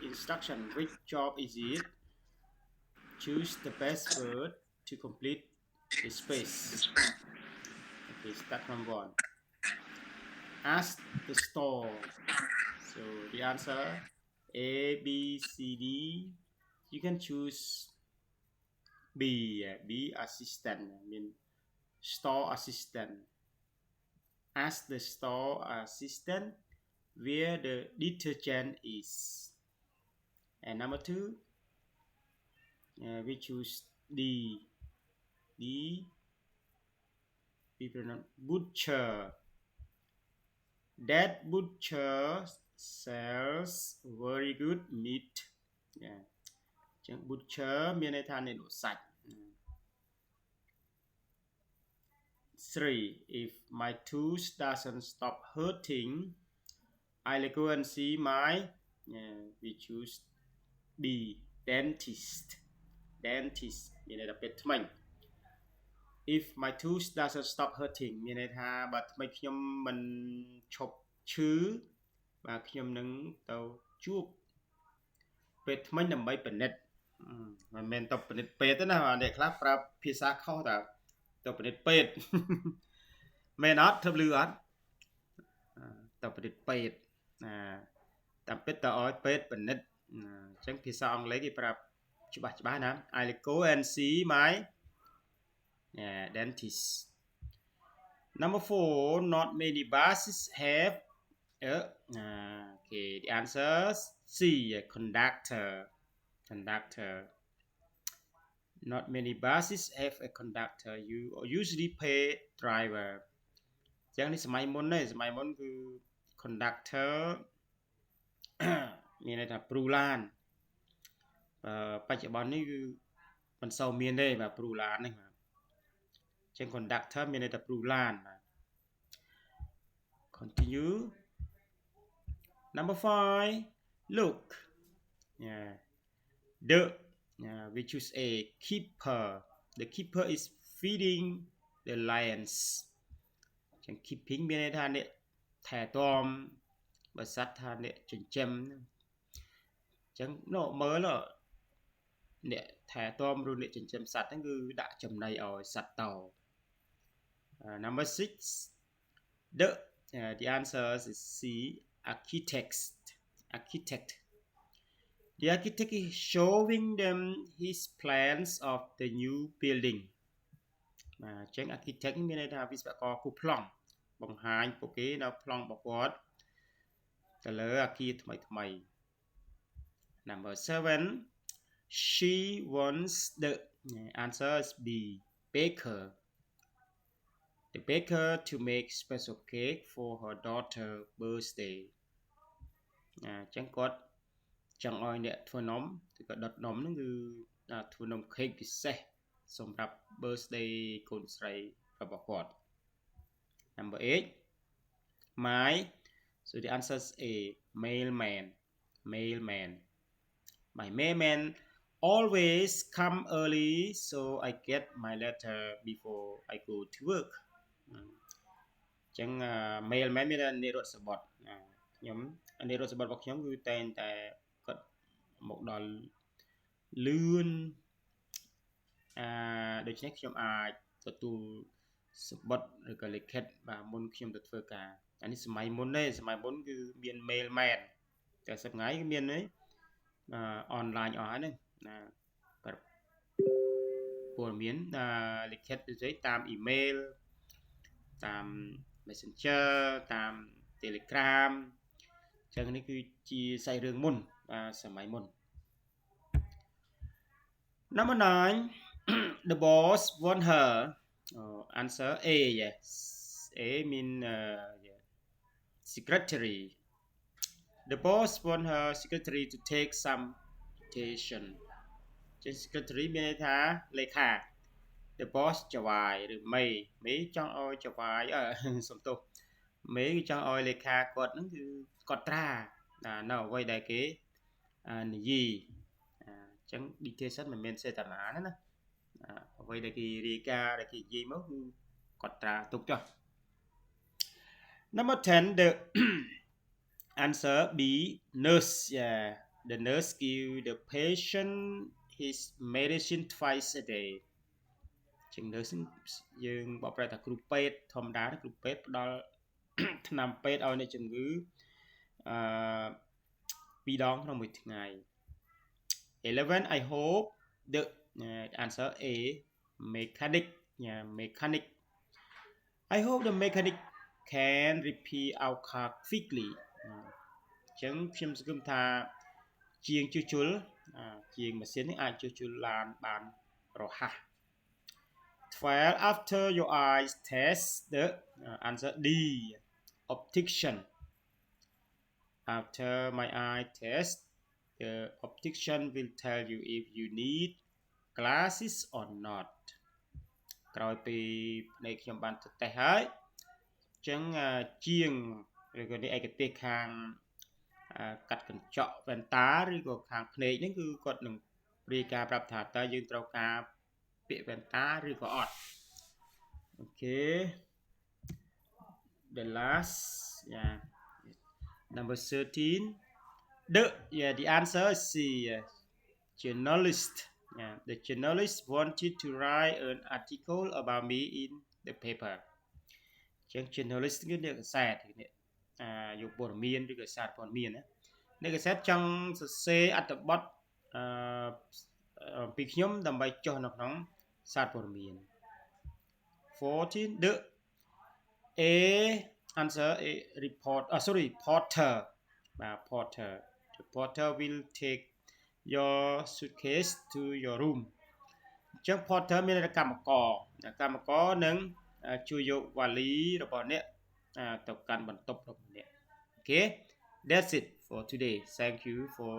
instruction. Which job is it? Choose the best word to complete the space. Okay, start from 1. Ask the store. So the answer A, B, C, D. You can choose B. B assistant. I mean store assistant. Ask the store assistant where the detergent is. And number 2, we choose D. D. We pronounce butcher. That butcher sells very good meat. Yeah. ចឹង butcher មានន័យថាអ្នកលក់សាច់ 3. If my tooth doesn't stop hurting, I'll go and see my we choose D. Dentist. Dentist មានន័យថាពេទ្យថ្មី If my tooth doesn't stop hurting មានន័យថាបើថ្មីខ្ញុំមិនឈប់ឈឺបាទខ្ញុំនឹងទៅជួបពេទ្យថ្មីដើម្បីពិនិត្យមិនមែនទៅពិនិត្យពេទ្យទេណាបាទអ្នកខ្លះប្រើភាសាខុសតើទៅពិនិត្យពេទ្យមែនអត់ធ្វើលឺអត់ទៅពិនិត្យពេទ្យតាមពិតទៅឲ្យពេទ្យពិនិត្យអញ្ចឹងភាសាអង់គ្លេសគេប្រាប់ច្បាស់ណា I'll go and see my dentist. Number 4, not many buses have okay, the answer C, conductor. Not many buses have a conductor. You usually pay driver. ចឹងនេះសម័យមុនទេសម័យមុនគឺ conductor មានន័យថាព្រូឡានបច្ចុប្បន្ននេះគឺមិនសូវមានទេបាទព្រូឡាននេះបាទចឹង conductor មានន័យថាព្រូឡានបាទ continue number 5 look we choose a keeper. The keeper is feeding the lions ចឹង keeping មានន័យថាអ្នកថែទាំបើសត្វថាអ្នកចិញ្ចឹមចឹងមើលអ្នកថែទាំឬអ្នកចិញ្ចឹមសត្វហ្នឹងគឺដាក់ចំណីឲ្យសត្វតោ number 6 the answer is C, architect. The architect is showing them his plans of the new building ចឹង architect មានន័យថាវិស្វករគូប្លង់បង្ហាញពួកគេនៅប្លង់របស់គាត់ទៅលើអគារថ្មី number 7 she wants the answer is B, baker. The baker to make special cake for her daughter birthday ចឹងគាត់ចង់ឲ្យអ្នកធ្វើនំឬក៏ដុតនំហ្នឹងគឺធ្វើនំ cake ពិសេសសម្រាប់ birthday កូនស្រីរបស់គាត់ number 8 my so the answer is A, mailman. My mailman always come early so I get my letter before I go to work ចឹង mailman មានអ្នករត់សបត់ខ្ញុំអ្នករត់សបត់របស់ខ្ញុំគឺតែងតែគាត់មកដល់លឿនដូច្នេះខ្ញុំអាចទទួលសបត់ឬក៏លិខិតបាទមុនខ្ញុំទៅធ្វើការអានេះសម័យមុនទេសម័យមុនគឺមាន mailman តែសប្តាហ៍ថ្ងៃគឺមានអនឡាញអស់ហើយហ្នឹងព័ត៌មានលិខិតទៅតាមអ៊ីមែលតាម Messenger តាម Telegram ចឹងនេះគឺជាសាច់រឿងមុនសម័យមុន Number 9 the boss want her answer A, yes. A mean secretary. The boss want her secretary to take some dictation ចឹង secretary មានន័យថាលេខា The boss ចវាយឬមេចង់ឲ្យចវាយសំទោសមេគឺចង់ឲ្យលេខាគាត់ហ្នឹងគឺកត់ត្រានៅអ្វីដែលគេនិយាយចឹង dictation មិនមែនសេតនាទេណាអ្វីដែលគេរាយការណ៍ដែលគេនិយាយមកគឺកត់ត្រាទុកចុះ Number 10 the answer B, nurse. the nurse give the patient his medicine twice a day ជាង nurse យើងបកប្រែថាគ្រូពេទ្យធម្មតាគ្រូពេទ្យផ្ដល់ ថ្នាំពេទ្យឲ្យអ្នកជំងឺអឺ2 ដងក្នុងមួយថ្ងៃ 11 I hope the answer A mechanic mechanic I hope the mechanic can repair our car quickly អញ្ចឹងខ្ញុំសង្ឃឹមថាជាងជួសជុលជាងម៉ាស៊ីននេះអាចជួសជុលឡានបានរហ័ស 12 after your eyes test the answer D optician after my eye test the optician will tell you if you need glasses or not ក្រោយពីភ្នែកខ្ញុំបានទៅតេស្តហើយអញ្ចឹងជាងឬក៏នេះឯកទេសខាងកាត់កញ្ចក់វ៉ែនតាឬក៏ខាងភ្នែកហ្នឹងគឺគាត់នឹងរាយការណ៍ប្រាប់ថាតើយើងត្រូវការពាក់វ៉ែនតាឬក៏អត់ Okay the last number 13 the answer is C journalist the journalist wanted to write an article about me in the paper ជាង journalist គឺអ្នកកសែតនេះយកព័ត៌មានឬក៏សារព័ត៌មានណាអ្នកកសែតចង់សរសេរអត្ថបទពីខ្ញុំដើម្បីចុះនៅក្នុងសារព័ត៌មាន 14 the A answer A report porter porter the porter will take your suitcase to your room អញ្ចឹង porter មានកម្មករនឹងជួយយកវ៉ាលីរបស់អ្នកទៅកាន់បន្ទប់របស់អ្នក Okay that's it for today thank you for